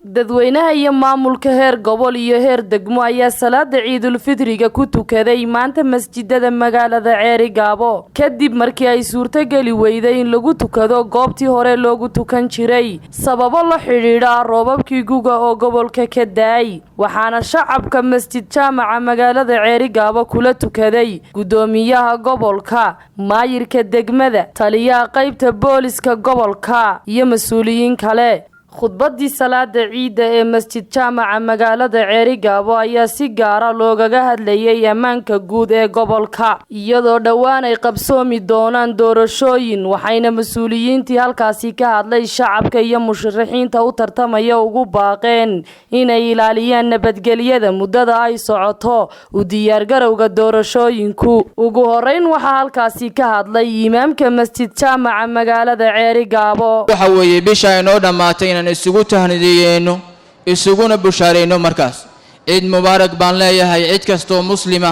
dadweynaha iyo maamulka heer gobol iyo heer degmo ayaa salaada ciidul fitriga ku tukaday maanta masjidada magaalada Ceerigaabo kadib markii ay suurto gali weyday in lagu tukado goobtii hore loogu tukan jiray sababo la xiriira roobabkii guga oo gobolka ka daay waxaana shacabka masjid jaamaca magaalada Ceerigaabo kula tukaday gudoomiyaha gobolka maayirka degmada taliyaha qaybta booliska gobolka iyo mas'uuliyiin kale khudbadii salaada ciida ee masjid jaamaca magaalada Ceerigaabo ayaa si gaar ah loogaga hadlayay ammaanka guud ee gobolka iyadoo dhawaan ay qabsoomi doonaan doorashooyin waxayna mas'uuliyiintii halkaasi ka hadlay shacabka iyo musharaxiinta u tartamaya ugu baaqeen inay ilaaliyaan nabadgelyada muddada ay socoto u diyaar garowga doorashooyinku ugu horeyn waxa halkaasi ka hadlay imaamka masjid jaamaca magaalada Ceerigaabo waxa weeye bisha inoo dhamaatay isugu tahnideeyno isuguna bushaareyno markaas ciid mubaarak baan leeyahay cid kasto muslima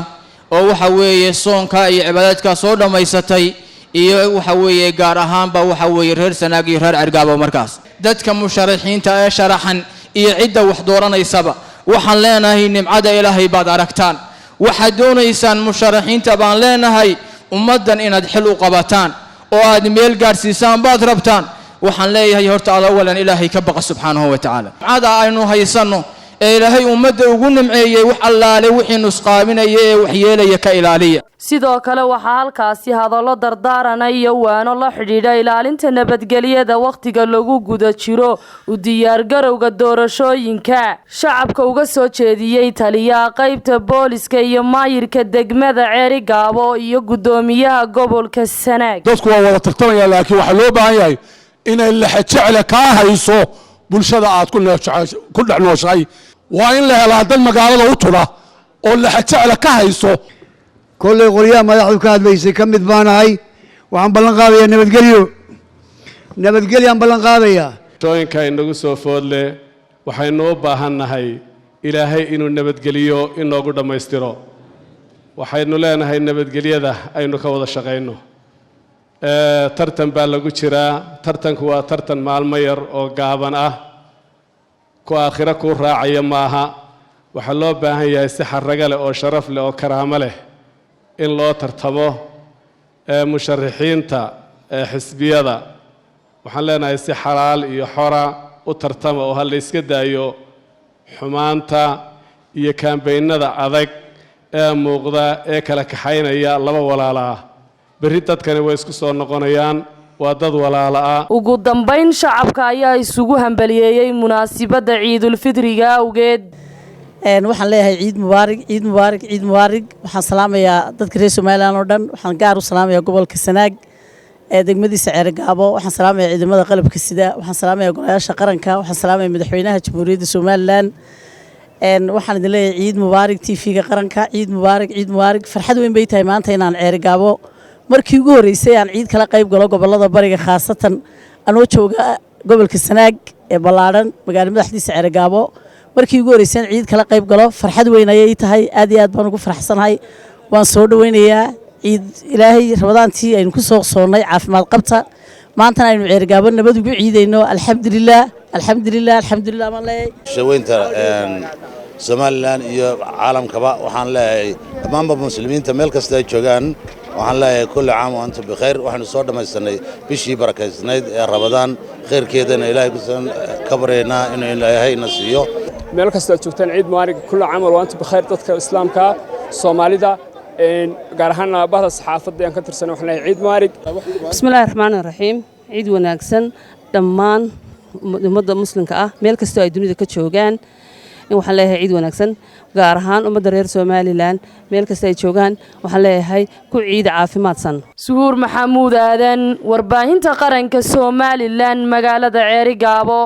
oo waxa weeye soonka iyo cibaadadka soo dhameysatay iyo waxa weeye gaar ahaan ba waxa weeye reer Sanaag iyo reer Ceerigaabo markaas dadka musharaxiinta ee sharaxan iyo cidda wax dooraneysaba waxaan leenahay nimcada Ilaahay baad aragtaan waxa doonaysaan musharaxiinta baan leenahay ummadan inaad xil u qabataan oo aad meel gaarsiisaan baad rabtaan waxaan leeyahay horta awalan Ilaahay ka baqa subhanahu wa ta'ala caada aynu haysano ee Ilaahay ummadda ugu nimceeyay wax allaale wixii nusqaaminaya ee wax yeelaya ka ilaaliya sidoo kale waxa halkaasi hadallo dardaaranaya waano la xidhiidha ilaalinta nabadgelyada waqtiga lagu guda jiro u diyaar garowga doorashooyinka shacabka uga soo jeediyay taliyaha qaybta booliska iyo maayirka degmada Ceerigaabo iyo gudoomiyaha gobolka Sanaag dadku waa wada tartamaya laakiin waxa loo baahan yahay in la xajecla ka hayso bulshada aad ku dhaxnooshay waa in la helaa dad magaalada u tula oo la xajecla ka hayso kulli qoriyaha madaxdu ka hadlaysay kamid baanahay waxaan ballan qaadayaa nabadgelyo aan ballan qaadayaa tooyinka inagu soo foodle waxaynu u baahannahay ilaahay inuu nabadgeliyo inoogu dhammaystiro waxaynu leenahay nabadgelyada aynu ka wada shaqeyno tartan baa lagu jiraa tartanku waa tartan maalmo yar oo gaaban ah ku aakhira ku raacaya maaha waxa loo baahan yahay si xaraga leh oo sharaf leh oo karaamo leh in loo tartamo musharaxiinta xisbiyada waxaan leenahay si xalaal iyo xora u tartama oo hal iska daayo xumaanta iyo kaambeynada adag ee muuqda ee kala kaxaynaya laba walaalo ah bari dadkani way isku soo noqonayaan waa dad walaalo ah ugu dambeyn shacabka ayaa isugu hambaliyeeyay munaasabada ciidul fitriga awgeed waxaan leeyahay ciid mubaarak waxaan salaamayaa dadka reer Soomaaliland oo dhan waxaan gaar u salaamayaa gobolka Sanaag ee degmadiisa Ceerigaabo waxaan salaamayaa ciidamada qalabka sida waxaan salaamayaa golayaasha qaranka waxaan salaamayaa madaxweynaha Jamhuuriyadda Soomaaliland waxaan idin leeyahay ciid mubaarak TV-ga qaranka ciid mubaarak farxad weyn bay tahay maanta inaan Ceerigaabo markii ugu horeysay aan ciid kala qayb galo gobolada bariga khaasatan anoo jooga gobolka Sanaag ee balaaran magaalada madaxdiisa Ceerigaabo markii ugu horeysay ciid kala qayb galo farxad weyn ayay tahay aad iyo aad baan ugu faraxsanahay waan soo dhaweynayaa ciid Ilaahay Ramadaantii aynu ku soo soonnay caafimaad qabta maanta aynu Ceerigaabo nabad ugu ciideyno alxamdulillah ma leeyahay shaweynta Soomaaliland iyo caalamkaba waxaan leeyahay dhammaan muslimiinta meel kasta ay joogaan waxaan leeyahay kulli caam oo antum bixeer waxaanu soo dhamaysanay bishii barakaysnayd ee Ramadaan khayrkeedana Ilaahay ka bareynaa inuu Ilaahay na siiyo meel kasta aad joogtaan ciid mubaarak kulli caam oo antum bixeer dadka islaamka Soomaalida gaar ahaan bahda saxaafadda aan ka tirsan waxaan leeyahay ciid mubaarak bismillaahir rahmaanir rahiim ciid wanaagsan dhammaan ummadda muslimka ah meel kasta ay dunida ka joogaan waxaan leeyahay ciid wanaagsan gaar ahaan ummadda reer Soomaaliland meel kasta ay joogaan waxaan leeyahay ku ciid caafimaadsan Suhuur Maxamuud Aadan warbaahinta qaranka Soomaaliland magaalada Ceerigaabo